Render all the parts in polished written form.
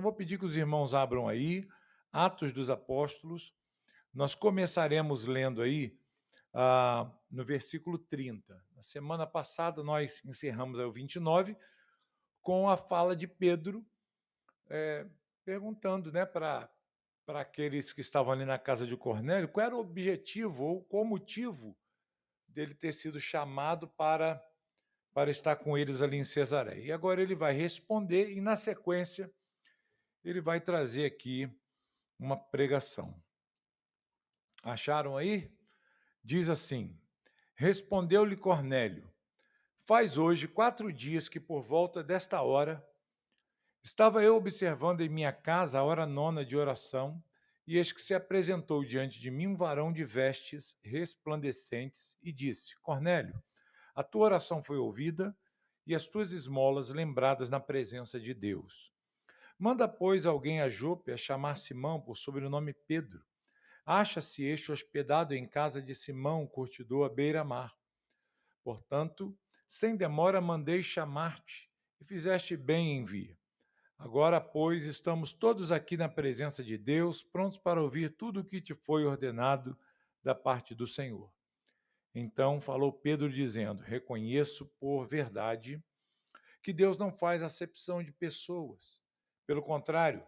Então, vou pedir que os irmãos abram aí, Atos dos Apóstolos. Nós começaremos lendo aí no versículo 30. Na semana passada, nós encerramos aí o 29 com a fala de Pedro, perguntando, né, para aqueles que estavam ali na casa de Cornélio, qual era o objetivo ou qual o motivo dele ter sido chamado para estar com eles ali em Cesareia. E agora ele vai responder e, na sequência, ele vai trazer aqui uma pregação. Acharam aí? Diz assim: Respondeu-lhe Cornélio: Faz hoje 4 dias que, por volta desta hora, estava eu observando em minha casa a hora nona de oração, e eis que se apresentou diante de mim um varão de vestes resplandecentes e disse: Cornélio, a tua oração foi ouvida e as tuas esmolas lembradas na presença de Deus. Manda, pois, alguém a Jope a chamar Simão por sobrenome Pedro. Acha-se este hospedado em casa de Simão, curtidor à beira-mar. Portanto, sem demora mandei chamar-te, e fizeste bem em vir. Agora, pois, estamos todos aqui na presença de Deus, prontos para ouvir tudo o que te foi ordenado da parte do Senhor. Então falou Pedro, dizendo: Reconheço por verdade que Deus não faz acepção de pessoas. Pelo contrário,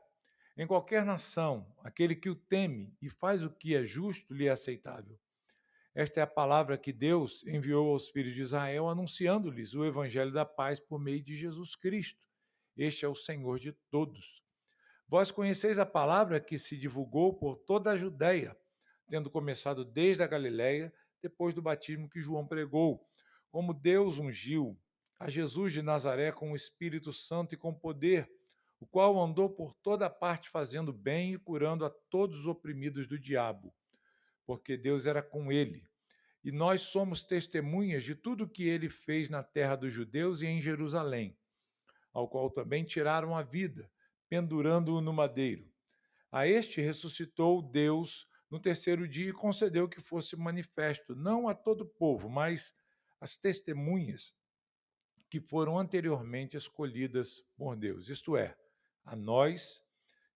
em qualquer nação, aquele que o teme e faz o que é justo lhe é aceitável. Esta é a palavra que Deus enviou aos filhos de Israel, anunciando-lhes o evangelho da paz por meio de Jesus Cristo. Este é o Senhor de todos. Vós conheceis a palavra que se divulgou por toda a Judéia, tendo começado desde a Galiléia, depois do batismo que João pregou, como Deus ungiu a Jesus de Nazaré com o Espírito Santo e com poder, o qual andou por toda parte fazendo bem e curando a todos os oprimidos do diabo, porque Deus era com ele. E nós somos testemunhas de tudo o que ele fez na terra dos judeus e em Jerusalém, ao qual também tiraram a vida, pendurando-o no madeiro. A este ressuscitou Deus no terceiro dia e concedeu que fosse manifesto, não a todo o povo, mas às testemunhas que foram anteriormente escolhidas por Deus, isto é, a nós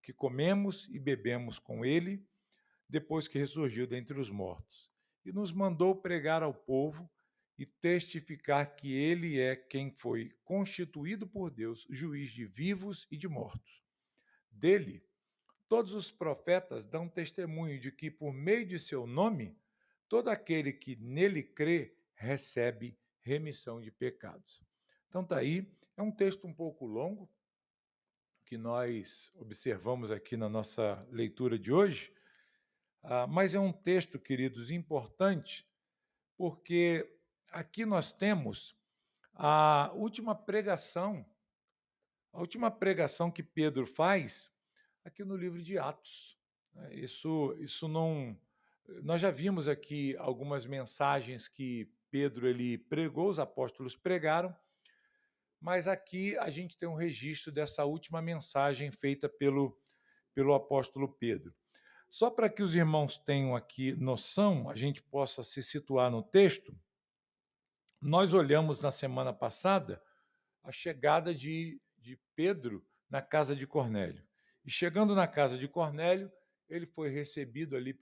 que comemos e bebemos com ele, depois que ressurgiu dentre os mortos. E nos mandou pregar ao povo e testificar que ele é quem foi constituído por Deus, juiz de vivos e de mortos. Dele, todos os profetas dão testemunho de que, por meio de seu nome, todo aquele que nele crê recebe remissão de pecados. Então está aí, é um texto um pouco longo, que nós observamos aqui na nossa leitura de hoje, mas é um texto, queridos, importante, porque aqui nós temos a última pregação que Pedro faz aqui no livro de Atos. Isso não. Nós já vimos aqui algumas mensagens que Pedro ele pregou, os apóstolos pregaram, mas aqui a gente tem um registro dessa última mensagem feita pelo apóstolo Pedro. Só para que os irmãos tenham aqui noção, a gente possa se situar no texto, nós olhamos na semana passada a chegada de Pedro na casa de Cornélio. E chegando na casa de Cornélio, ele foi recebido ali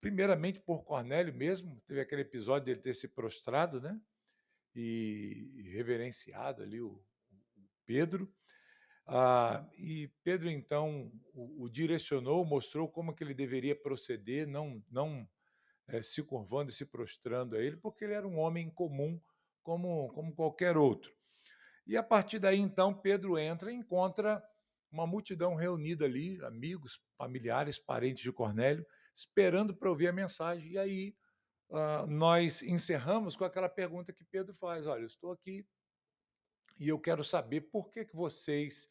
primeiramente por Cornélio mesmo, teve aquele episódio dele ter se prostrado, né? E reverenciado ali o Pedro. E Pedro, então, o direcionou, mostrou como que ele deveria proceder, não se curvando e se prostrando a ele, porque ele era um homem comum, como qualquer outro. E a partir daí, então, Pedro entra e encontra uma multidão reunida ali, amigos, familiares, parentes de Cornélio, esperando para ouvir a mensagem. E aí nós encerramos com aquela pergunta que Pedro faz: olha, eu estou aqui e eu quero saber por que vocês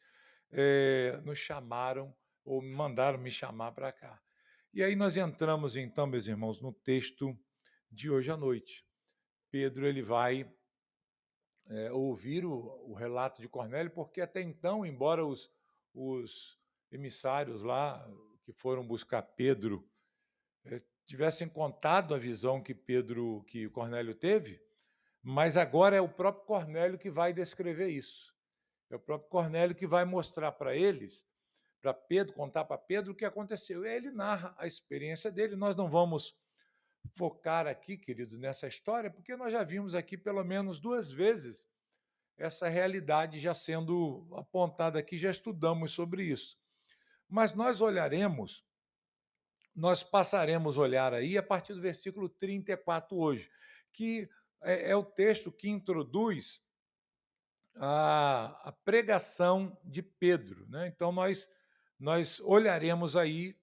nos chamaram ou mandaram me chamar para cá. E aí nós entramos, então, meus irmãos, no texto de hoje à noite. Pedro ele vai ouvir o relato de Cornélio, porque até então, embora os emissários lá que foram buscar Pedro tivessem contado a visão que Cornélio teve, mas agora é o próprio Cornélio que vai descrever isso. É o próprio Cornélio que vai mostrar para eles, para Pedro, contar para Pedro o que aconteceu. E aí ele narra a experiência dele. Nós não vamos focar aqui, queridos, nessa história, porque nós já vimos aqui pelo menos 2 vezes essa realidade já sendo apontada aqui, já estudamos sobre isso. Mas nós passaremos a olhar aí a partir do versículo 34 hoje, que é o texto que introduz a pregação de Pedro, né? Então, nós olharemos aí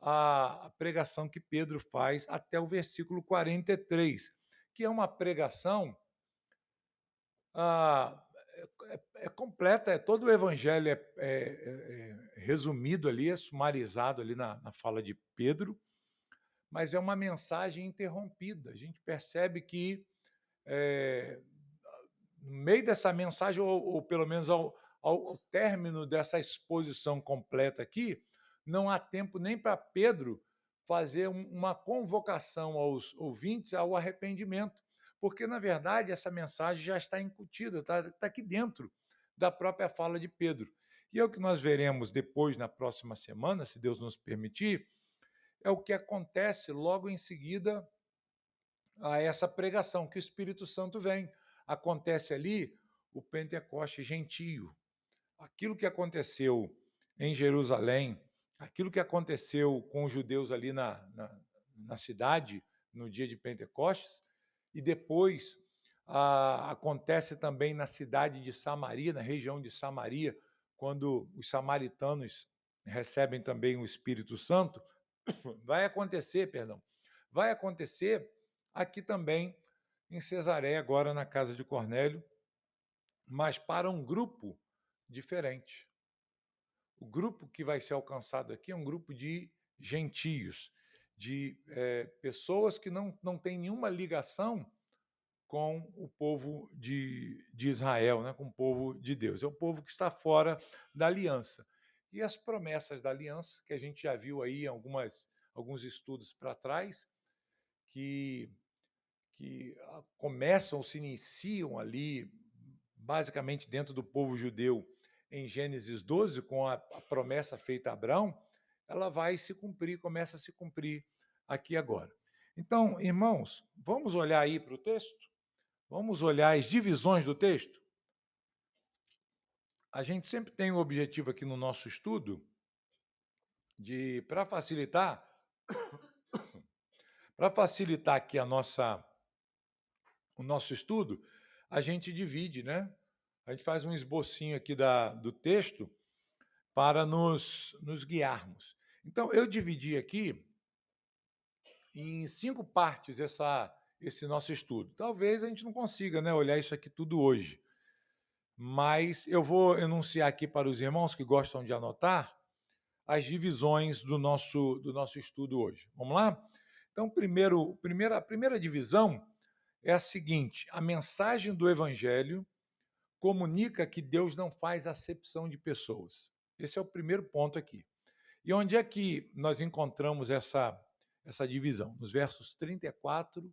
a pregação que Pedro faz até o versículo 43, que é uma pregação ah, completa, todo o evangelho é resumido ali, é sumarizado ali na fala de Pedro, mas é uma mensagem interrompida. A gente percebe que é, no meio dessa mensagem, ou pelo menos ao término dessa exposição completa aqui, não há tempo nem para Pedro fazer uma convocação aos ouvintes ao arrependimento, porque, na verdade, essa mensagem já está incutida, está aqui dentro da própria fala de Pedro. E é o que nós veremos depois, na próxima semana, se Deus nos permitir, é o que acontece logo em seguida a essa pregação, que o Espírito Santo vem. Acontece ali o Pentecoste gentio. Aquilo que aconteceu em Jerusalém, aquilo que aconteceu com os judeus ali na cidade, no dia de Pentecostes, e depois acontece também na cidade de Samaria, na região de Samaria, quando os samaritanos recebem também o Espírito Santo, vai acontecer aqui também em Cesareia, agora na casa de Cornélio, mas para um grupo diferente. O grupo que vai ser alcançado aqui é um grupo de gentios, de pessoas que não têm nenhuma ligação com o povo de Israel, né, com o povo de Deus. É o povo que está fora da aliança. E as promessas da aliança, que a gente já viu aí em alguns estudos para trás, que começam, se iniciam ali, basicamente dentro do povo judeu, em Gênesis 12, com a promessa feita a Abraão, ela vai se cumprir, começa a se cumprir aqui agora. Então, irmãos, vamos olhar aí para o texto? Vamos olhar as divisões do texto? A gente sempre tem o objetivo aqui no nosso estudo de, para facilitar aqui o nosso estudo, a gente divide, né? A gente faz um esbocinho aqui do texto para nos guiarmos. Então, eu dividi aqui em 5 partes esse nosso estudo. Talvez a gente não consiga, né, olhar isso aqui tudo hoje, mas eu vou enunciar aqui para os irmãos que gostam de anotar as divisões do nosso estudo hoje. Vamos lá? Então, a primeira divisão é a seguinte: a mensagem do Evangelho comunica que Deus não faz acepção de pessoas. Esse é o primeiro ponto aqui. E onde é que nós encontramos essa divisão? Nos versos 34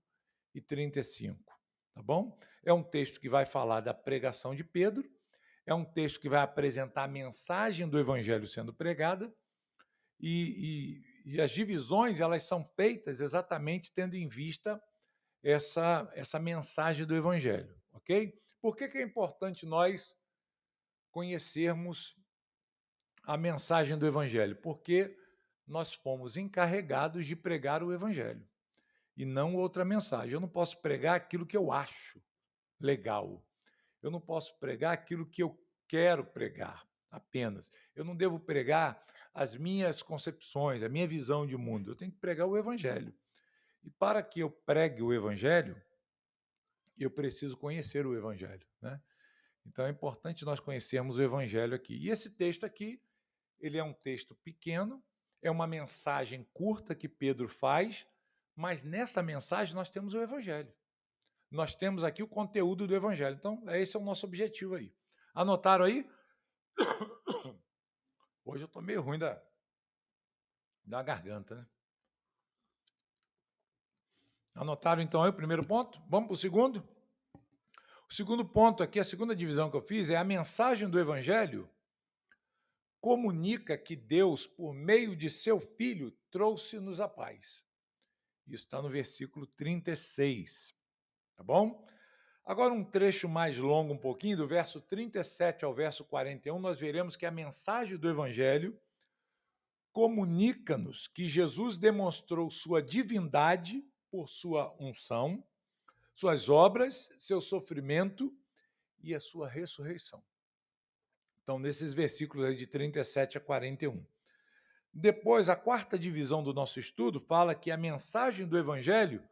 e 35, tá bom? É um texto que vai falar da pregação de Pedro, é um texto que vai apresentar a mensagem do Evangelho sendo pregada, e as divisões elas são feitas exatamente tendo em vista essa mensagem do Evangelho, ok? Por que é importante nós conhecermos a mensagem do Evangelho? Porque nós fomos encarregados de pregar o Evangelho e não outra mensagem. Eu não posso pregar aquilo que eu acho legal. Eu não posso pregar aquilo que eu quero pregar apenas. Eu não devo pregar as minhas concepções, a minha visão de mundo. Eu tenho que pregar o Evangelho. E para que eu pregue o Evangelho, eu preciso conhecer o Evangelho, né? Então é importante nós conhecermos o Evangelho aqui. E esse texto aqui, ele é um texto pequeno, é uma mensagem curta que Pedro faz, mas nessa mensagem nós temos o Evangelho. Nós temos aqui o conteúdo do Evangelho. Então, esse é o nosso objetivo aí. Anotaram aí? Hoje eu estou meio ruim da garganta, né? Anotaram então aí o primeiro ponto? Vamos para o segundo? O segundo ponto aqui, a segunda divisão que eu fiz é a mensagem do Evangelho comunica que Deus, por meio de seu Filho, trouxe-nos a paz. Isso está no versículo 36, tá bom? Agora um trecho mais longo um pouquinho, do verso 37 ao verso 41, nós veremos que a mensagem do Evangelho comunica-nos que Jesus demonstrou sua divindade por sua unção, suas obras, seu sofrimento e a sua ressurreição. Então, nesses versículos aí de 37 a 41. Depois, a quarta divisão do nosso estudo fala que a mensagem do Evangelho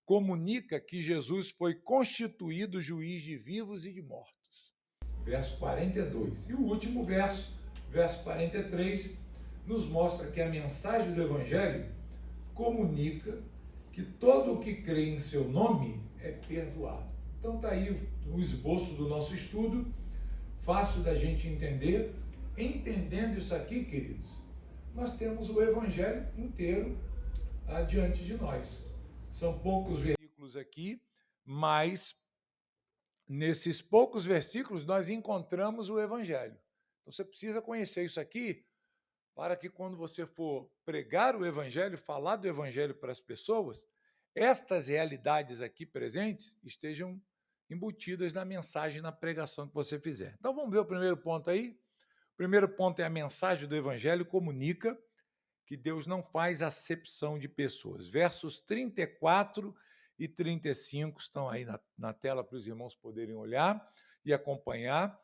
comunica que Jesus foi constituído juiz de vivos e de mortos. Verso 42. E o último verso, verso 43, nos mostra que a mensagem do Evangelho comunica que todo o que crê em seu nome é perdoado. Então está aí o esboço do nosso estudo, fácil da gente entender. Entendendo isso aqui, queridos, nós temos o Evangelho inteiro diante de nós. São poucos versículos aqui, mas nesses poucos versículos nós encontramos o Evangelho. Então você precisa conhecer isso aqui para que quando você for pregar o Evangelho, falar do Evangelho para as pessoas, estas realidades aqui presentes estejam embutidas na mensagem, na pregação que você fizer. Então vamos ver o primeiro ponto aí. O primeiro ponto é a mensagem do Evangelho comunica que Deus não faz acepção de pessoas. Versos 34 e 35 estão aí na tela para os irmãos poderem olhar e acompanhar.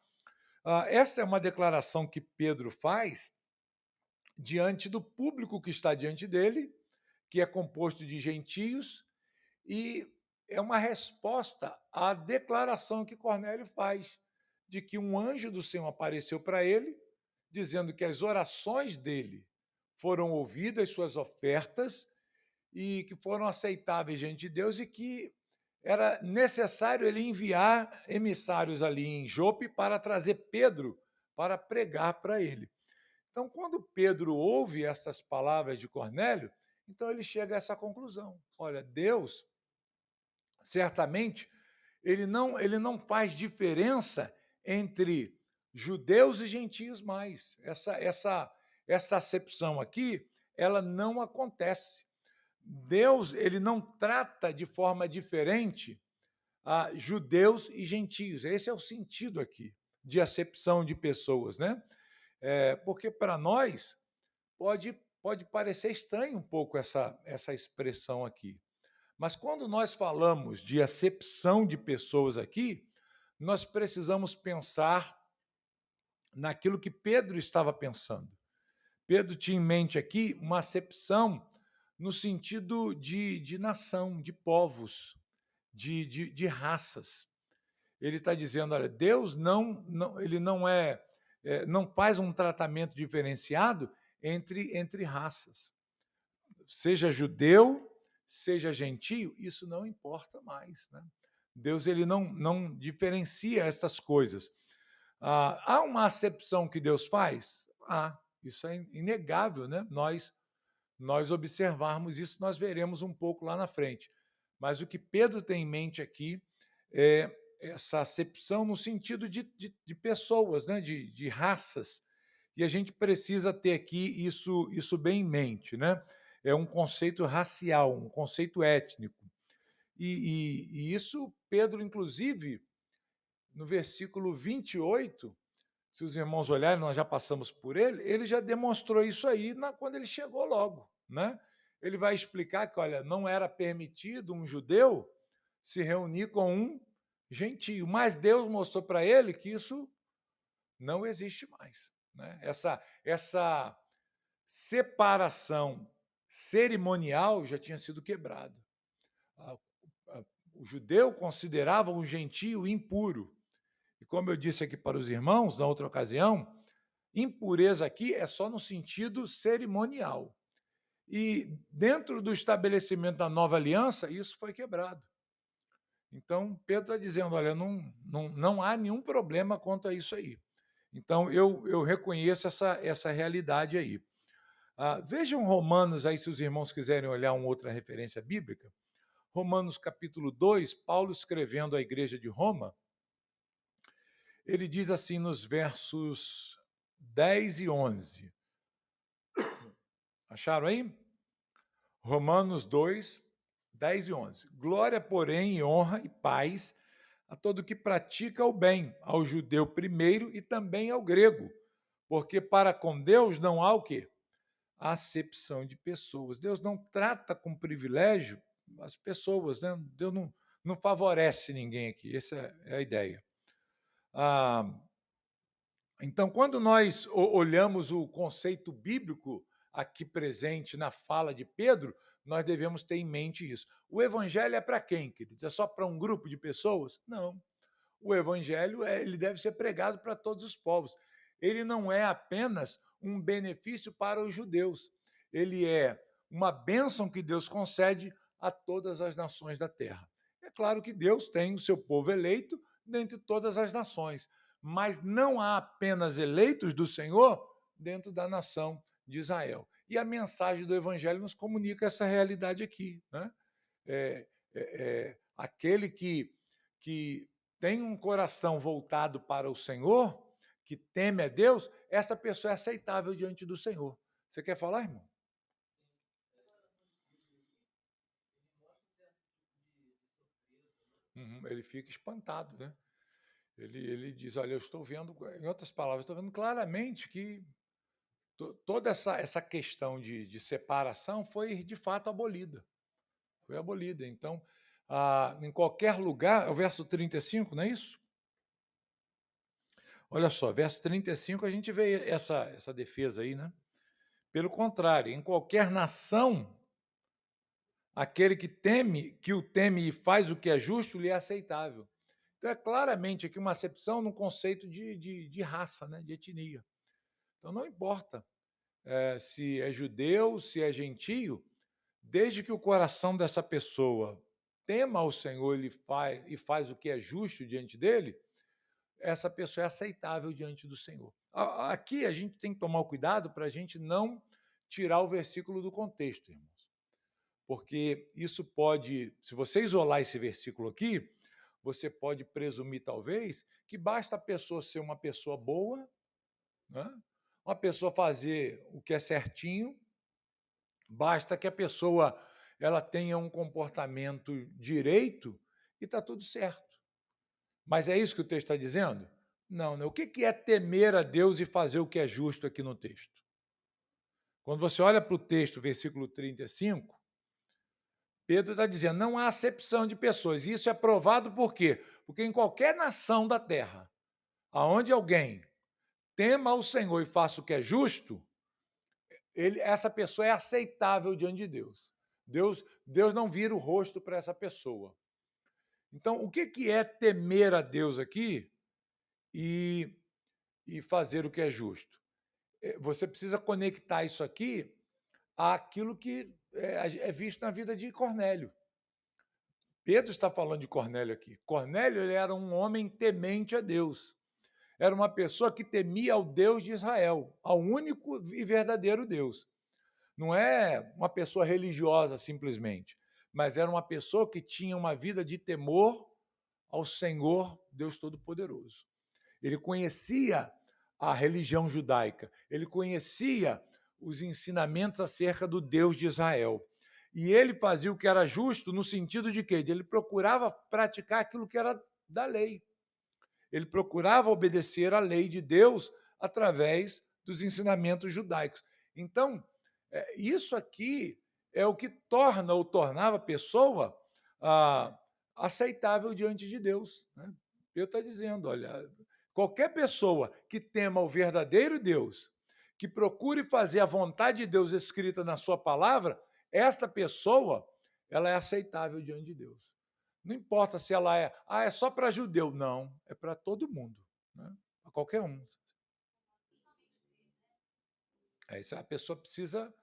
Essa é uma declaração que Pedro faz diante do público que está diante dele, que é composto de gentios, e é uma resposta à declaração que Cornélio faz, de que um anjo do Senhor apareceu para ele, dizendo que as orações dele foram ouvidas, suas ofertas, e que foram aceitáveis diante de Deus, e que era necessário ele enviar emissários ali em Jope para trazer Pedro para pregar para ele. Então, quando Pedro ouve estas palavras de Cornélio, então ele chega a essa conclusão. Olha, Deus, certamente, ele não faz diferença entre judeus e gentios mais. Essa acepção aqui, ela não acontece. Deus, ele não trata de forma diferente judeus e gentios. Esse é o sentido aqui de acepção de pessoas, né? Porque para nós pode parecer estranho um pouco essa expressão aqui. Mas quando nós falamos de acepção de pessoas aqui, nós precisamos pensar naquilo que Pedro estava pensando. Pedro tinha em mente aqui uma acepção no sentido de nação, de povos, de raças. Ele está dizendo, olha, Deus ele não faz um tratamento diferenciado entre raças. Seja judeu, seja gentio, isso não importa mais, né? Deus ele não diferencia estas coisas. Há uma acepção que Deus faz? Isso é inegável, né? Nós observarmos isso, nós veremos um pouco lá na frente. Mas o que Pedro tem em mente aqui é essa acepção no sentido de pessoas, né? de raças. E a gente precisa ter aqui isso bem em mente, né? É um conceito racial, um conceito étnico. E isso, Pedro, inclusive, no versículo 28, se os irmãos olharem, nós já passamos por ele já demonstrou isso aí quando ele chegou logo, né? Ele vai explicar que, olha, não era permitido um judeu se reunir com um gentio, mas Deus mostrou para ele que isso não existe mais, né? Essa separação cerimonial já tinha sido quebrada. O judeu considerava o gentio impuro. E como eu disse aqui para os irmãos, na outra ocasião, impureza aqui é só no sentido cerimonial. E dentro do estabelecimento da nova aliança, isso foi quebrado. Então, Pedro está dizendo, olha, não há nenhum problema quanto a isso aí. Então, eu reconheço essa realidade aí. Vejam Romanos aí, se os irmãos quiserem olhar uma outra referência bíblica. Romanos capítulo 2, Paulo escrevendo à igreja de Roma, ele diz assim nos versos 10 e 11. Acharam aí? Romanos 2, 10 e 11. Glória, porém, e honra e paz a todo que pratica o bem, ao judeu primeiro e também ao grego, porque para com Deus não há o quê? Acepção de pessoas. Deus não trata com privilégio as pessoas, né? Deus não favorece ninguém aqui, essa é a ideia. Então, quando nós olhamos o conceito bíblico aqui presente na fala de Pedro, nós devemos ter em mente isso. O evangelho é para quem, queridos? É só para um grupo de pessoas? Não. O evangelho ele deve ser pregado para todos os povos. Ele não é apenas um benefício para os judeus. Ele é uma bênção que Deus concede a todas as nações da terra. É claro que Deus tem o seu povo eleito dentre todas as nações, mas não há apenas eleitos do Senhor dentro da nação de Israel. E a mensagem do evangelho nos comunica essa realidade aqui, né? Aquele que tem um coração voltado para o Senhor, que teme a Deus, essa pessoa é aceitável diante do Senhor. Você quer falar, irmão? Ele fica espantado, né? Ele diz, olha, eu estou vendo, em outras palavras, estou vendo claramente que toda essa questão de separação foi, de fato, abolida. Foi abolida. Então, em qualquer lugar, o verso 35, não é isso? Olha só, verso 35, a gente vê essa defesa aí, né? Pelo contrário, em qualquer nação, aquele que o teme e faz o que é justo, lhe é aceitável. Então, é claramente aqui uma acepção no conceito de raça, né? De etnia. Então, não importa se é judeu, se é gentio, desde que o coração dessa pessoa tema ao Senhor e faz o que é justo diante dele, essa pessoa é aceitável diante do Senhor. Aqui a gente tem que tomar cuidado para a gente não tirar o versículo do contexto, irmãos. Porque isso pode, se você isolar esse versículo aqui, você pode presumir, talvez, que basta a pessoa ser uma pessoa boa, né? Uma pessoa fazer o que é certinho, basta que a pessoa ela tenha um comportamento direito e está tudo certo. Mas é isso que o texto está dizendo? Não, não. O que é temer a Deus e fazer o que é justo aqui no texto? Quando você olha para o texto, versículo 35, Pedro está dizendo, não há acepção de pessoas. E isso é provado por quê? Porque em qualquer nação da terra, aonde alguém tema ao Senhor e faça o que é justo, essa pessoa é aceitável diante de Deus. Deus não vira o rosto para essa pessoa. Então, o que é temer a Deus aqui e fazer o que é justo? Você precisa conectar isso aqui àquilo que é visto na vida de Cornélio. Pedro está falando de Cornélio aqui. Cornélio ele era um homem temente a Deus. Era uma pessoa que temia ao Deus de Israel, ao único e verdadeiro Deus. Não é uma pessoa religiosa simplesmente, mas era uma pessoa que tinha uma vida de temor ao Senhor Deus Todo-Poderoso. Ele conhecia a religião judaica, ele conhecia os ensinamentos acerca do Deus de Israel. E ele fazia o que era justo no sentido de quê? Ele procurava praticar aquilo que era da lei. Ele procurava obedecer à lei de Deus através dos ensinamentos judaicos. Então, isso aqui é o que torna ou tornava a pessoa aceitável diante de Deus. Né? Pedro está dizendo, olha, qualquer pessoa que tema o verdadeiro Deus, que procure fazer a vontade de Deus escrita na sua palavra, esta pessoa ela é aceitável diante de Deus. Não importa se ela é só para judeu, não, é para todo mundo, né? Para qualquer um. Isso, a pessoa precisa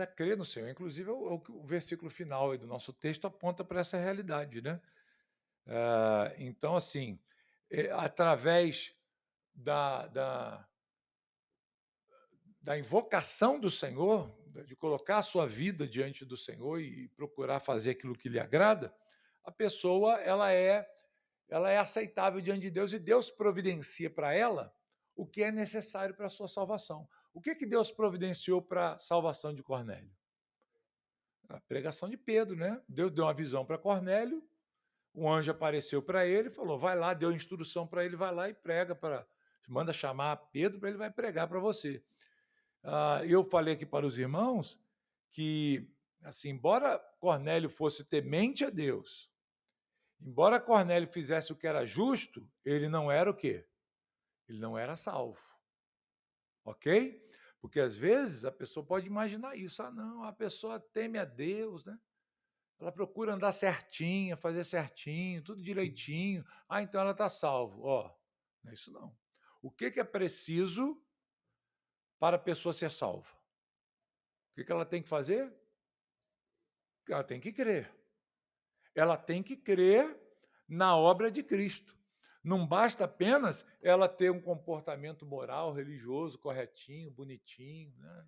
crer no Senhor. Inclusive, o versículo final do nosso texto aponta para essa realidade, né? Então, assim, através da invocação do Senhor, de colocar a sua vida diante do Senhor e procurar fazer aquilo que lhe agrada, a pessoa ela é ela é aceitável diante de Deus e Deus providencia para ela o que é necessário para a sua salvação. O que Deus providenciou para a salvação de Cornélio? A pregação de Pedro, né? Deus deu uma visão para Cornélio, um anjo apareceu para ele e falou: vai lá, deu instrução para ele, vai lá e prega para. Manda chamar Pedro para ele vai pregar para você. Eu falei aqui para os irmãos que, assim, embora Cornélio fosse temente a Deus, embora Cornélio fizesse o que era justo, ele não era o quê? Ele não era salvo. Ok? Porque às vezes a pessoa pode imaginar isso. Não, a pessoa teme a Deus, né? Ela procura andar certinha, fazer certinho, tudo direitinho. Então ela está salvo. Não é isso não. O que é preciso para a pessoa ser salva? O que ela tem que fazer? Ela tem que crer. Ela tem que crer na obra de Cristo. Não basta apenas ela ter um comportamento moral, religioso, corretinho, bonitinho, né?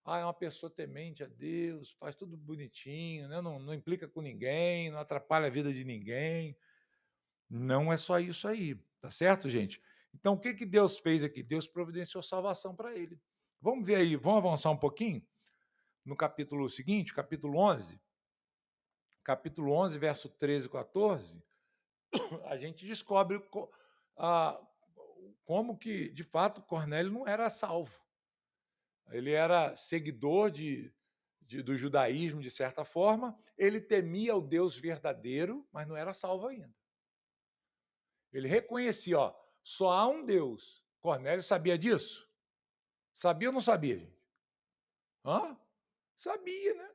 É uma pessoa temente a Deus, faz tudo bonitinho, né? Não implica com ninguém, não atrapalha a vida de ninguém. Não é só isso aí, tá certo, gente? Então, o que Deus fez aqui? Deus providenciou salvação para ele. Vamos ver aí, vamos avançar um pouquinho? No capítulo seguinte, capítulo 11. Capítulo 11, verso 13 e 14, a gente descobre como que, de fato, Cornélio não era salvo. Ele era seguidor do judaísmo, de certa forma, ele temia o Deus verdadeiro, mas não era salvo ainda. Ele reconhecia, só há um Deus. Cornélio sabia disso? Sabia ou não sabia, gente? Sabia, né?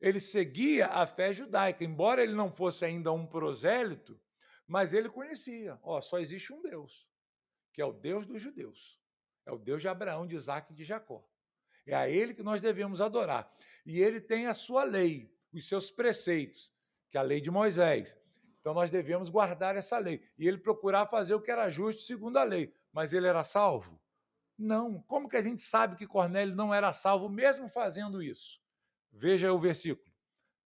Ele seguia a fé judaica, embora ele não fosse ainda um prosélito, mas ele conhecia, só existe um Deus, que é o Deus dos judeus. É o Deus de Abraão, de Isaac e de Jacó. É a ele que nós devemos adorar. E ele tem a sua lei, os seus preceitos, que é a lei de Moisés. Então nós devemos guardar essa lei. E ele procurava fazer o que era justo segundo a lei. Mas ele era salvo? Não. Como que a gente sabe que Cornélio não era salvo mesmo fazendo isso? Veja o versículo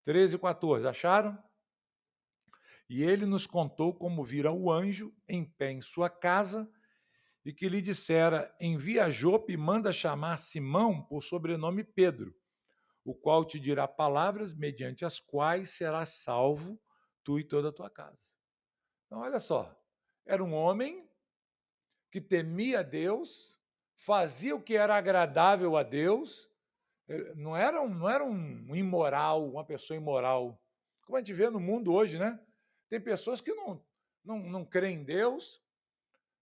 13 e 14. Acharam? E ele nos contou como vira o anjo em pé em sua casa e que lhe dissera: envia a Jope e manda chamar Simão por sobrenome Pedro, o qual te dirá palavras mediante as quais serás salvo, tu e toda a tua casa. Então, olha só, era um homem que temia Deus, fazia o que era agradável a Deus, não era um imoral, uma pessoa imoral, como a gente vê no mundo hoje, né? Tem pessoas que não creem em Deus,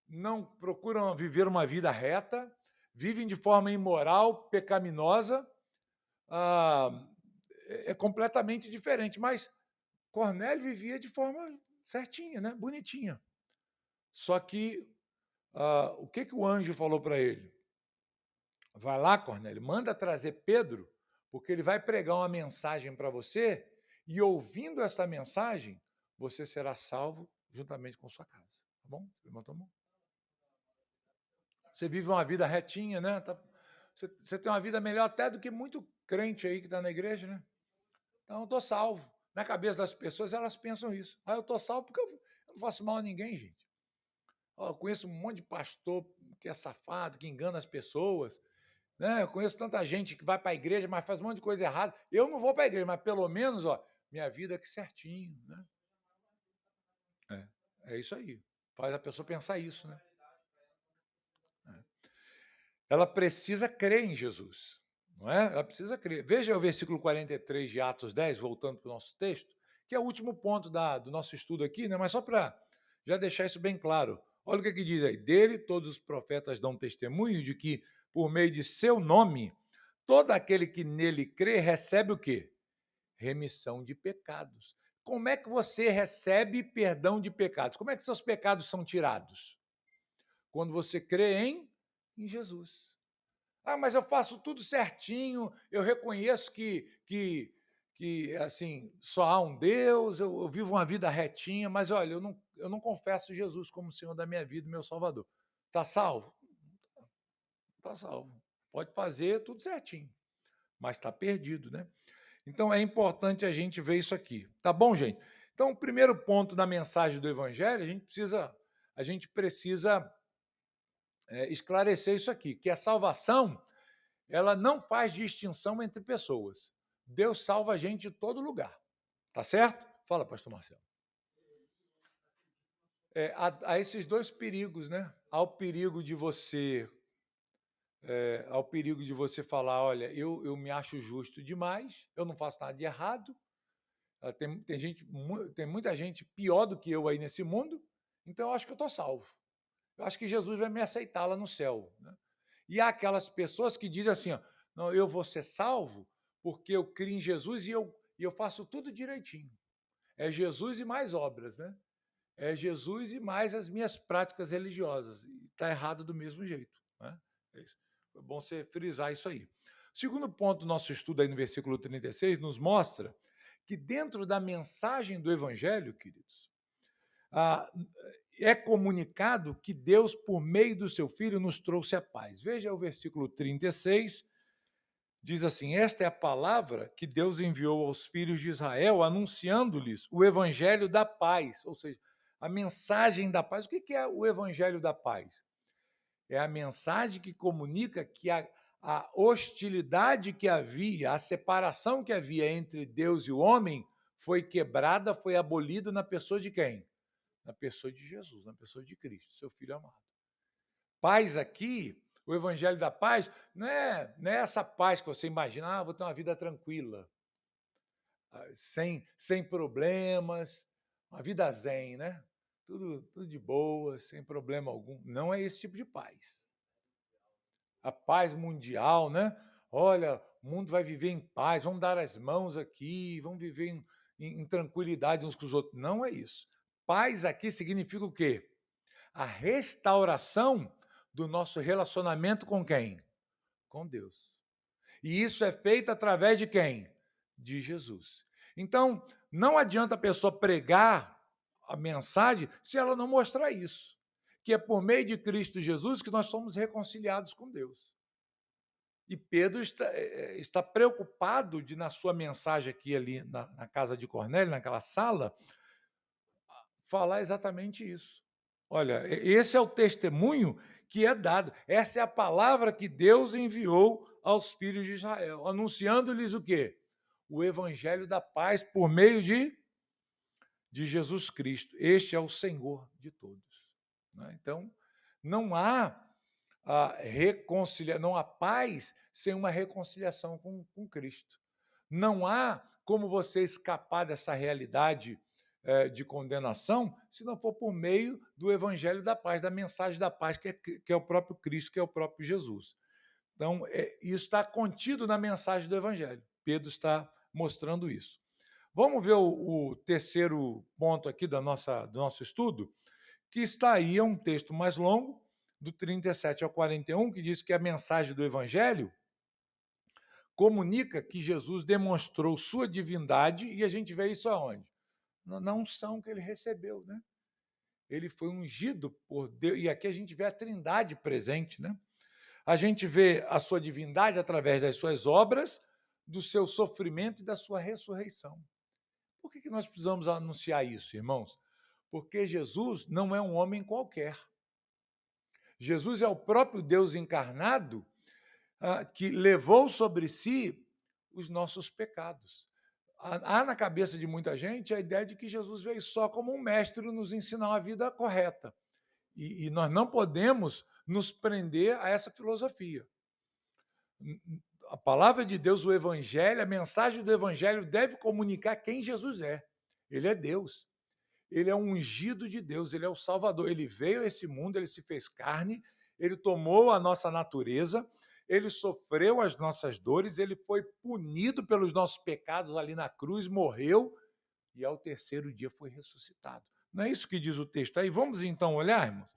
não procuram viver uma vida reta, vivem de forma imoral, pecaminosa, é completamente diferente. Mas Cornélio vivia de forma certinha, né? Bonitinha. Só que o que o anjo falou para ele? Vai lá, Cornélio, manda trazer Pedro, porque ele vai pregar uma mensagem para você, e ouvindo esta mensagem, você será salvo juntamente com sua casa. Tá bom? Você levantou a mão? Você vive uma vida retinha, né? Você tem uma vida melhor até do que muito crente aí que está na igreja, né? Então, eu estou salvo. Na cabeça das pessoas, elas pensam isso. Eu estou salvo porque eu não faço mal a ninguém, gente. Eu conheço um monte de pastor que é safado, que engana as pessoas. Né? Eu conheço tanta gente que vai para a igreja, mas faz um monte de coisa errada. Eu não vou para a igreja, mas pelo menos, minha vida aqui certinho. Né? É isso aí. Faz a pessoa pensar isso, né? Ela precisa crer em Jesus, não é? Ela precisa crer. Veja o versículo 43 de Atos 10, voltando para o nosso texto, que é o último ponto do nosso estudo aqui, né? Mas só para já deixar isso bem claro. Olha o que diz aí. Dele, todos os profetas dão testemunho de que, por meio de seu nome, todo aquele que nele crê recebe o quê? Remissão de pecados. Como é que você recebe perdão de pecados? Como é que seus pecados são tirados? Quando você crê em Jesus. Mas eu faço tudo certinho, eu reconheço que assim, só há um Deus, eu vivo uma vida retinha, mas olha, eu não confesso Jesus como Senhor da minha vida, meu Salvador. Está salvo? Está salvo. Pode fazer tudo certinho, mas está perdido, né? Então é importante a gente ver isso aqui. Tá bom, gente? Então, o primeiro ponto da mensagem do Evangelho, a gente precisa esclarecer isso aqui, que a salvação ela não faz distinção entre pessoas. Deus salva a gente de todo lugar. Tá certo? Fala, pastor Marcelo. Há esses dois perigos, né? Há o perigo de você falar, olha, eu me acho justo demais, eu não faço nada de errado, tem muita gente pior do que eu aí nesse mundo, então eu acho que eu estou salvo. Eu acho que Jesus vai me aceitar lá no céu. Né? E há aquelas pessoas que dizem assim, ó, não, eu vou ser salvo porque eu crio em Jesus e eu faço tudo direitinho. É Jesus e mais obras, né? É Jesus e mais as minhas práticas religiosas. E está errado do mesmo jeito. Né? É isso. É bom você frisar isso aí. O segundo ponto do nosso estudo aí no versículo 36 nos mostra que dentro da mensagem do Evangelho, queridos, é comunicado que Deus, por meio do seu Filho, nos trouxe a paz. Veja o versículo 36, diz assim, esta é a palavra que Deus enviou aos filhos de Israel, anunciando-lhes o evangelho da paz, ou seja, a mensagem da paz. O que é o evangelho da paz? É a mensagem que comunica que a hostilidade que havia, a separação que havia entre Deus e o homem foi quebrada, foi abolida na pessoa de quem? Na pessoa de Jesus, na pessoa de Cristo, seu Filho amado. Paz aqui, o evangelho da paz, não é essa paz que você imagina, vou ter uma vida tranquila, sem problemas, uma vida zen, né? Tudo de boa, sem problema algum. Não é esse tipo de paz. A paz mundial, né? Olha, o mundo vai viver em paz, vamos dar as mãos aqui, vamos viver em tranquilidade uns com os outros. Não é isso. Paz aqui significa o quê? A restauração do nosso relacionamento com quem? Com Deus. E isso é feito através de quem? De Jesus. Então, não adianta a pessoa pregar a mensagem se ela não mostrar isso, que é por meio de Cristo Jesus que nós somos reconciliados com Deus. E Pedro está preocupado de, na sua mensagem aqui ali na casa de Cornélio, naquela sala, falar exatamente isso. Olha, esse é o testemunho que é dado. Essa é a palavra que Deus enviou aos filhos de Israel, anunciando-lhes o quê? O evangelho da paz por meio de Jesus Cristo. Este é o Senhor de todos. Né? Então, não há não há paz sem uma reconciliação com Cristo. Não há como você escapar dessa realidade de condenação se não for por meio do evangelho da paz, da mensagem da paz, que é o próprio Cristo, que é o próprio Jesus. Então, isso está contido na mensagem do evangelho. Pedro está mostrando isso. Vamos ver o terceiro ponto aqui do nosso estudo, que está aí, é um texto mais longo, do 37 ao 41, que diz que a mensagem do evangelho comunica que Jesus demonstrou sua divindade, e a gente vê isso aonde? Na unção que ele recebeu, né? Ele foi ungido por Deus, e aqui a gente vê a Trindade presente, né? A gente vê a sua divindade através das suas obras, do seu sofrimento e da sua ressurreição. Por que nós precisamos anunciar isso, irmãos? Porque Jesus não é um homem qualquer. Jesus é o próprio Deus encarnado que levou sobre si os nossos pecados. Há na cabeça de muita gente a ideia de que Jesus veio só como um mestre nos ensinar a vida correta. E nós não podemos nos prender a essa filosofia. A palavra de Deus, o Evangelho, a mensagem do Evangelho deve comunicar quem Jesus é. Ele é Deus. Ele é um ungido de Deus, ele é o Salvador. Ele veio a esse mundo, ele se fez carne, ele tomou a nossa natureza, ele sofreu as nossas dores, ele foi punido pelos nossos pecados ali na cruz, morreu e ao terceiro dia foi ressuscitado. Não é isso que diz o texto aí? Vamos então olhar, irmãos?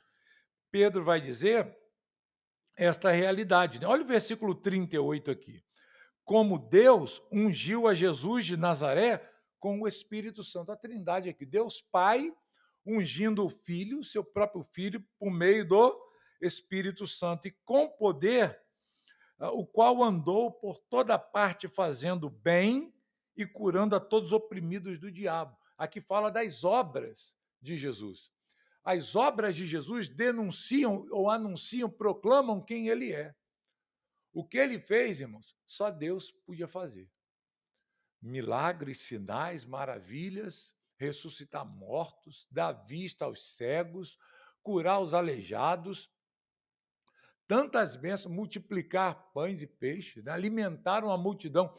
Pedro vai dizer esta realidade. Olha o versículo 38 aqui. Como Deus ungiu a Jesus de Nazaré com o Espírito Santo. A Trindade aqui. Deus Pai ungindo o Filho, seu próprio Filho, por meio do Espírito Santo. E com poder, o qual andou por toda parte fazendo bem e curando a todos os oprimidos do diabo. aqui fala das obras de Jesus. As obras de Jesus denunciam ou anunciam, proclamam quem ele é. O que ele fez, irmãos, só Deus podia fazer. Milagres, sinais, maravilhas, ressuscitar mortos, dar vista aos cegos, curar os aleijados, tantas bênçãos, multiplicar pães e peixes, né? Alimentar uma multidão,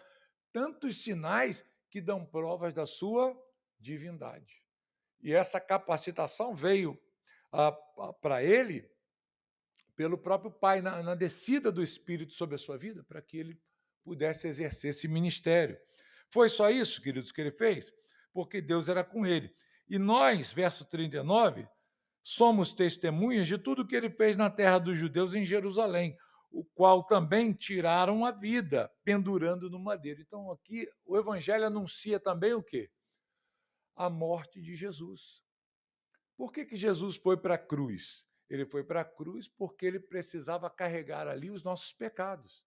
tantos sinais que dão provas da sua divindade. E essa capacitação veio para ele pelo próprio Pai, na descida do Espírito sobre a sua vida, para que ele pudesse exercer esse ministério. Foi só isso, queridos, que ele fez? Porque Deus era com ele. E nós, verso 39, somos testemunhas de tudo que ele fez na terra dos judeus em Jerusalém, o qual também tiraram a vida, pendurando no madeiro. Então, aqui, o evangelho anuncia também o quê? A morte de Jesus. Por que Jesus foi para a cruz? Ele foi para a cruz porque ele precisava carregar ali os nossos pecados.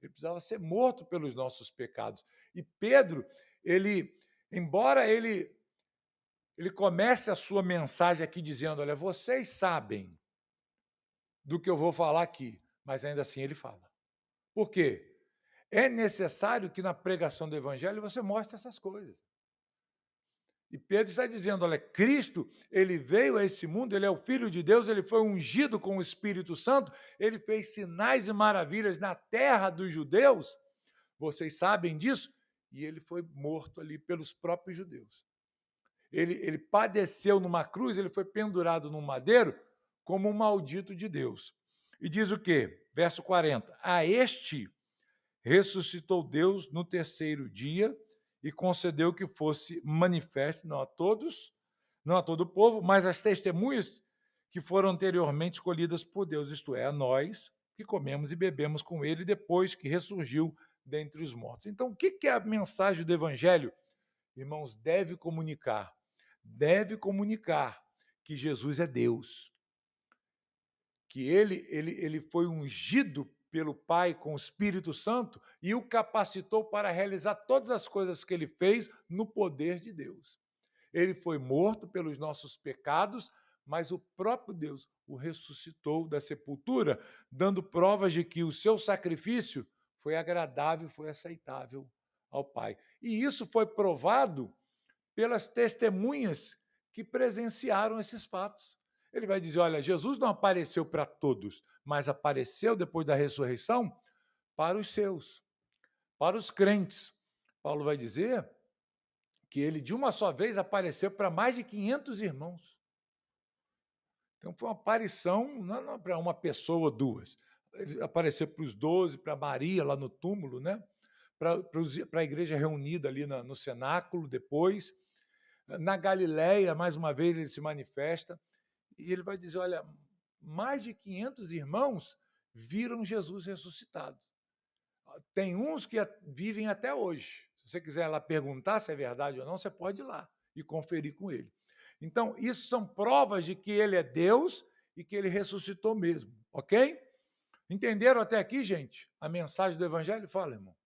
Ele precisava ser morto pelos nossos pecados. E Pedro, embora ele comece a sua mensagem aqui dizendo, olha, vocês sabem do que eu vou falar aqui, mas ainda assim ele fala. Por quê? É necessário que na pregação do evangelho você mostre essas coisas. E Pedro está dizendo, olha, Cristo, ele veio a esse mundo, ele é o Filho de Deus, ele foi ungido com o Espírito Santo, ele fez sinais e maravilhas na terra dos judeus, vocês sabem disso, e ele foi morto ali pelos próprios judeus. Ele padeceu numa cruz, ele foi pendurado num madeiro como um maldito de Deus. E diz o quê? Verso 40, a este ressuscitou Deus no terceiro dia e concedeu que fosse manifesto, não a todos, não a todo o povo, mas às testemunhas que foram anteriormente escolhidas por Deus, isto é, a nós, que comemos e bebemos com ele depois que ressurgiu dentre os mortos. Então, o que a mensagem do Evangelho, irmãos, deve comunicar? Deve comunicar que Jesus é Deus, que ele foi ungido pelo Pai com o Espírito Santo e o capacitou para realizar todas as coisas que ele fez no poder de Deus. Ele foi morto pelos nossos pecados, mas o próprio Deus o ressuscitou da sepultura, dando provas de que o seu sacrifício foi agradável, foi aceitável ao Pai. E isso foi provado pelas testemunhas que presenciaram esses fatos. Ele vai dizer, olha, Jesus não apareceu para todos, mas apareceu depois da ressurreição para os seus, para os crentes. Paulo vai dizer que ele, de uma só vez, apareceu para mais de 500 irmãos. Então, foi uma aparição, não para uma pessoa ou duas. Ele apareceu para os 12, para Maria, lá no túmulo, né? para a igreja reunida ali no cenáculo, depois. Na Galileia, mais uma vez, ele se manifesta. E ele vai dizer, olha, mais de 500 irmãos viram Jesus ressuscitado. Tem uns que vivem até hoje. Se você quiser lá perguntar se é verdade ou não, você pode ir lá e conferir com ele. Então, isso são provas de que ele é Deus e que ele ressuscitou mesmo, ok? Entenderam até aqui, gente? A mensagem do Evangelho? Fala, irmão.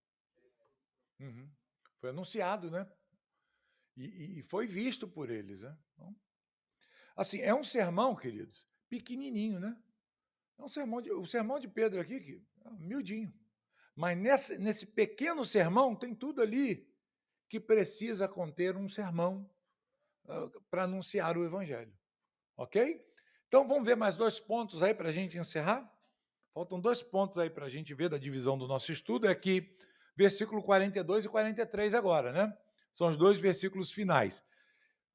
Uhum. Foi anunciado, né? E foi visto por eles, né? Então, assim, é um sermão, queridos, pequenininho, né? É um sermão o sermão de Pedro aqui, que é miudinho. Mas nesse pequeno sermão tem tudo ali que precisa conter um sermão para anunciar o Evangelho. Ok? Então vamos ver mais 2 pontos aí para a gente encerrar? Faltam 2 pontos aí para a gente ver da divisão do nosso estudo. É aqui, versículo 42 e 43 agora, né? São os 2 versículos finais.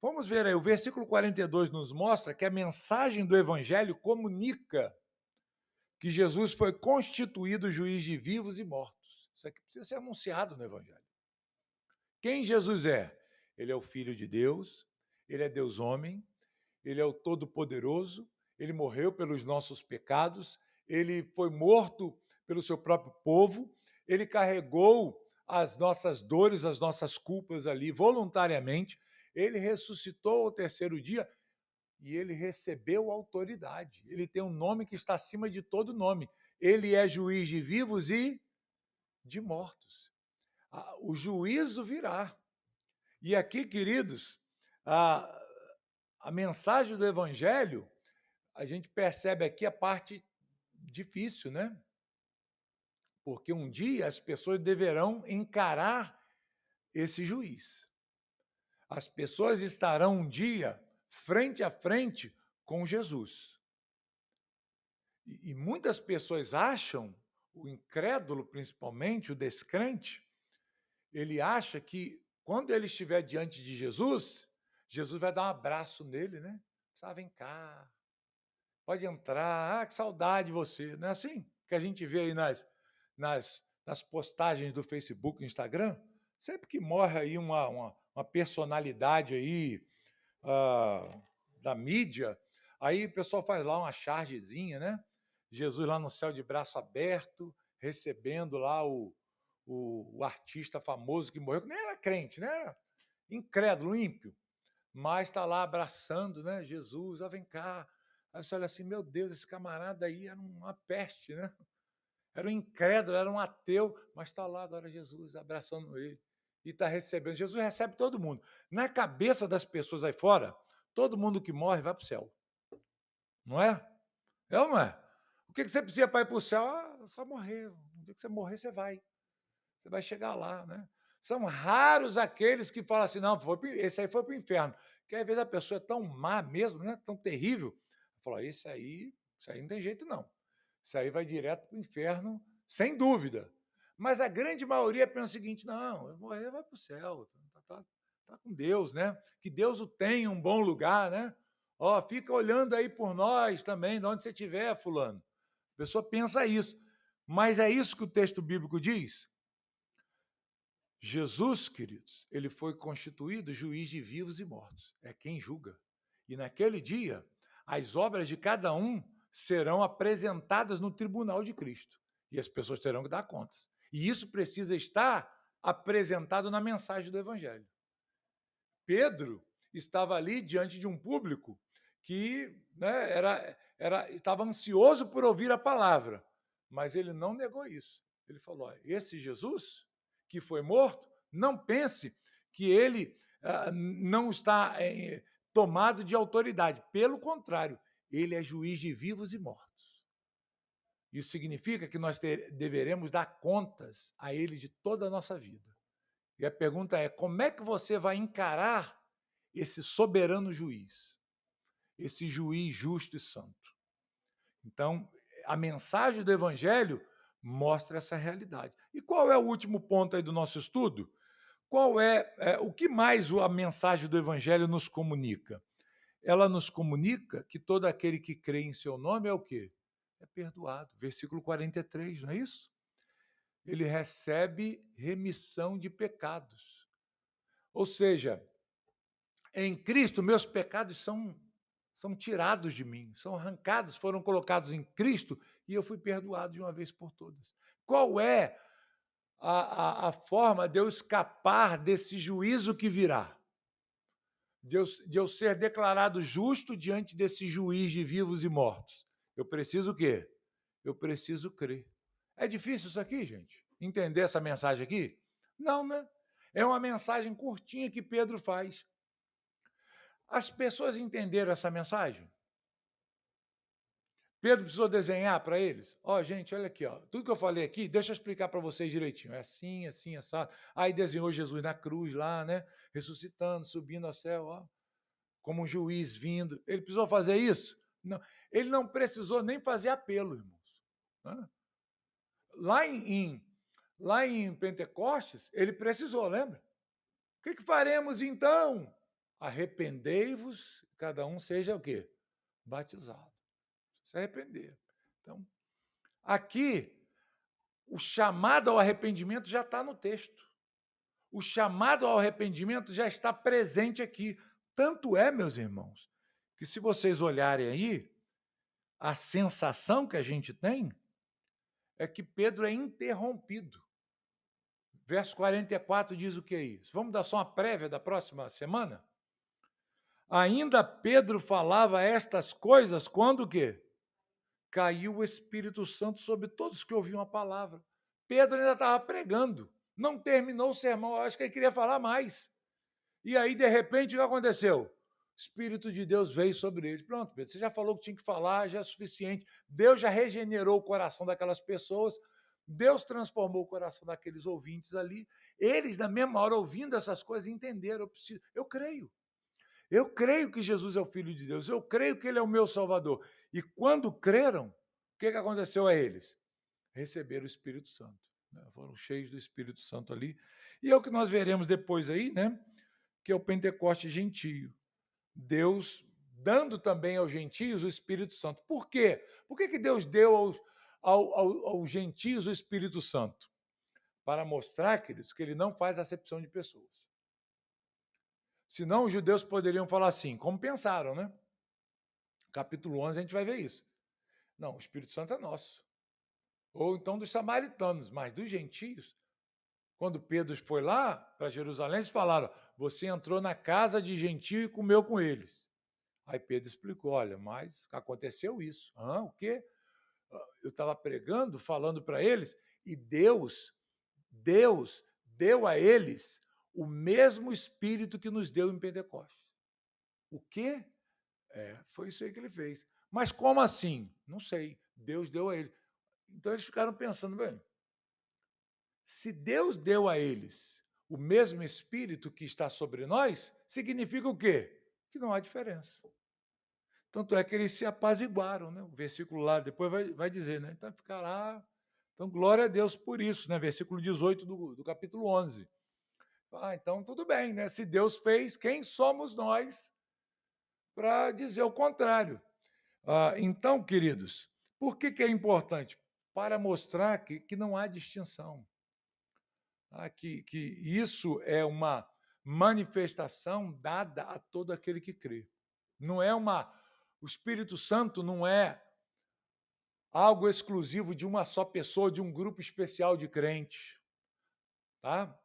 Vamos ver aí, o versículo 42 nos mostra que a mensagem do Evangelho comunica que Jesus foi constituído juiz de vivos e mortos. Isso aqui precisa ser anunciado no Evangelho. Quem Jesus é? Ele é o Filho de Deus, ele é Deus homem, ele é o Todo-Poderoso, ele morreu pelos nossos pecados, ele foi morto pelo seu próprio povo, ele carregou as nossas dores, as nossas culpas ali voluntariamente, ele ressuscitou ao terceiro dia e ele recebeu autoridade. Ele tem um nome que está acima de todo nome. Ele é juiz de vivos e de mortos. O juízo virá. E aqui, queridos, A, a mensagem do Evangelho, a gente percebe aqui a parte difícil, né? Porque um dia as pessoas deverão encarar esse juiz. As pessoas estarão um dia frente a frente com Jesus. E muitas pessoas acham, o incrédulo principalmente, o descrente, ele acha que quando ele estiver diante de Jesus, Jesus vai dar um abraço nele, né? Vem cá, pode entrar, que saudade de você. Não é assim que a gente vê aí nas postagens do Facebook e Instagram? Sempre que morre aí uma personalidade aí da mídia, aí o pessoal faz lá uma chargezinha, né? Jesus lá no céu de braço aberto, recebendo lá o artista famoso que morreu, que nem era crente, né? Era incrédulo, ímpio, mas está lá abraçando, né? Jesus, vem cá. Aí você olha assim, meu Deus, esse camarada aí era uma peste, né? Era um incrédulo, era um ateu, mas está lá agora Jesus abraçando ele e está recebendo. Jesus recebe todo mundo. Na cabeça das pessoas aí fora, todo mundo que morre vai para o céu. Não é? É ou não é? O que você precisa para ir para o céu? Só morrer. No dia que você morrer, você vai. Você vai chegar lá, né? São raros aqueles que falam assim, não, esse aí foi para o inferno. Porque às vezes a pessoa é tão má mesmo, né? Tão terrível. Fala, isso aí não tem jeito, não. Isso aí vai direto para o inferno, sem dúvida. Mas a grande maioria pensa o seguinte: não, eu morrer vai para o céu, tá com Deus, né? Que Deus o tenha em um bom lugar, né? Ó, fica olhando aí por nós também, de onde você estiver, fulano. A pessoa pensa isso. Mas é isso que o texto bíblico diz? Jesus, queridos, ele foi constituído juiz de vivos e mortos. É quem julga. E naquele dia, as obras de cada um serão apresentadas no tribunal de Cristo. E as pessoas terão que dar contas. E isso precisa estar apresentado na mensagem do Evangelho. Pedro estava ali diante de um público que, né, estava ansioso por ouvir a palavra, mas ele não negou isso. Ele falou: esse Jesus que foi morto, não pense que ele não está tomado de autoridade. Pelo contrário, ele é juiz de vivos e mortos. Isso significa que nós deveremos dar contas a ele de toda a nossa vida. E a pergunta é: como é que você vai encarar esse soberano juiz, esse juiz justo e santo? Então, a mensagem do Evangelho mostra essa realidade. E qual é o último ponto aí do nosso estudo? Qual o que mais a mensagem do Evangelho nos comunica? Ela nos comunica que todo aquele que crê em seu nome é o quê? É perdoado. Versículo 43, não é isso? Ele recebe remissão de pecados. Ou seja, em Cristo, meus pecados são tirados de mim, são arrancados, foram colocados em Cristo e eu fui perdoado de uma vez por todas. Qual é a forma de eu escapar desse juízo que virá? De eu ser declarado justo diante desse juiz de vivos e mortos? Eu preciso o quê? Eu preciso crer. É difícil isso aqui, gente? Entender essa mensagem aqui? Não, né? É uma mensagem curtinha que Pedro faz. As pessoas entenderam essa mensagem? Pedro precisou desenhar para eles? Gente, olha aqui, tudo que eu falei aqui, deixa eu explicar para vocês direitinho. É assim, assim, assado. Aí desenhou Jesus na cruz lá, né? Ressuscitando, subindo ao céu, como um juiz vindo. Ele precisou fazer isso? Não. Ele não precisou nem fazer apelo, irmãos. Lá em Pentecostes, ele precisou, lembra? O que faremos então? Arrependei-vos, cada um seja o quê? Batizado. Se arrepender. Então, aqui, o chamado ao arrependimento já está no texto. O chamado ao arrependimento já está presente aqui. Tanto é, meus irmãos, que se vocês olharem aí, a sensação que a gente tem é que Pedro é interrompido. Verso 44 diz o que é isso? Vamos dar só uma prévia da próxima semana? Ainda Pedro falava estas coisas quando o quê? Caiu o Espírito Santo sobre todos que ouviam a palavra. Pedro ainda estava pregando, não terminou o sermão, eu acho que ele queria falar mais. E aí, de repente, o que aconteceu? O Espírito de Deus veio sobre eles. Pronto, Pedro, você já falou o que tinha que falar, já é suficiente. Deus já regenerou o coração daquelas pessoas, Deus transformou o coração daqueles ouvintes ali. Eles, na mesma hora, ouvindo essas coisas, entenderam. Eu creio. Eu creio que Jesus é o Filho de Deus. Eu creio que Ele é o meu Salvador. E quando creram, o que aconteceu a eles? Receberam o Espírito Santo. Foram cheios do Espírito Santo ali. E é o que nós veremos depois aí, né? Que é o Pentecoste gentio. Deus dando também aos gentios o Espírito Santo. Por quê? Por que Deus deu aos gentios o Espírito Santo? Para mostrar, queridos, que ele não faz acepção de pessoas. Senão os judeus poderiam falar assim, como pensaram, né? Capítulo 11 a gente vai ver isso. Não, o Espírito Santo é nosso. Ou então dos samaritanos, mas dos gentios. Quando Pedro foi lá para Jerusalém, eles falaram, você entrou na casa de gentio e comeu com eles. Aí Pedro explicou, olha, mas aconteceu isso. O quê? Eu estava pregando, falando para eles, e Deus deu a eles o mesmo Espírito que nos deu em Pentecostes. O quê? Foi isso aí que ele fez. Mas como assim? Não sei. Deus deu a ele. Então eles ficaram pensando, bem, se Deus deu a eles o mesmo Espírito que está sobre nós, significa o quê? Que não há diferença. Tanto é que eles se apaziguaram, né? O versículo lá depois vai dizer, né? Então ficará. Então, glória a Deus por isso, né? Versículo 18 do capítulo 11. Então tudo bem, né? Se Deus fez, quem somos nós para dizer o contrário? Então, queridos, por que é importante? Para mostrar que não há distinção. Que isso é uma manifestação dada a todo aquele que crê. Não é o Espírito Santo não é algo exclusivo de uma só pessoa, de um grupo especial de crentes. Tá?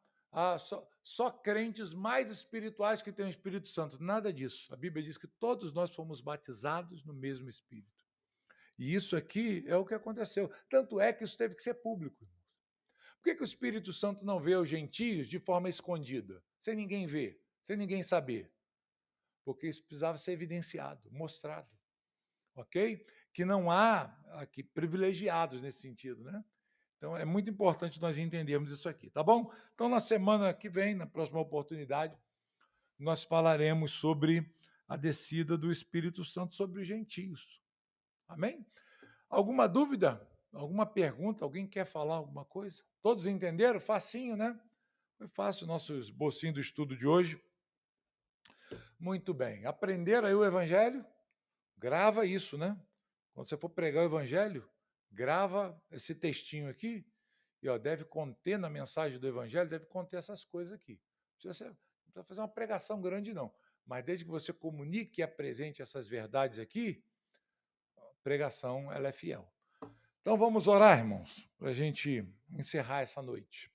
Só crentes mais espirituais que têm o Espírito Santo. Nada disso. A Bíblia diz que todos nós fomos batizados no mesmo Espírito. E isso aqui é o que aconteceu. Tanto é que isso teve que ser público. Por que o Espírito Santo não vê os gentios de forma escondida, sem ninguém ver, sem ninguém saber? Porque isso precisava ser evidenciado, mostrado. Ok? Que não há aqui privilegiados nesse sentido, né? Então, é muito importante nós entendermos isso aqui, tá bom? Então, na semana que vem, na próxima oportunidade, nós falaremos sobre a descida do Espírito Santo sobre os gentios. Amém? Alguma dúvida? Alguma pergunta? Alguém quer falar alguma coisa? Todos entenderam? Facinho, né? Foi fácil o nosso esbocinho do estudo de hoje. Muito bem. Aprenderam aí o Evangelho? Grava isso, né? Quando você for pregar o Evangelho, grava esse textinho aqui e deve conter na mensagem do Evangelho, deve conter essas coisas aqui. Não precisa fazer uma pregação grande, não. Mas desde que você comunique e apresente essas verdades aqui, a pregação ela é fiel. Então vamos orar, irmãos, para a gente encerrar essa noite.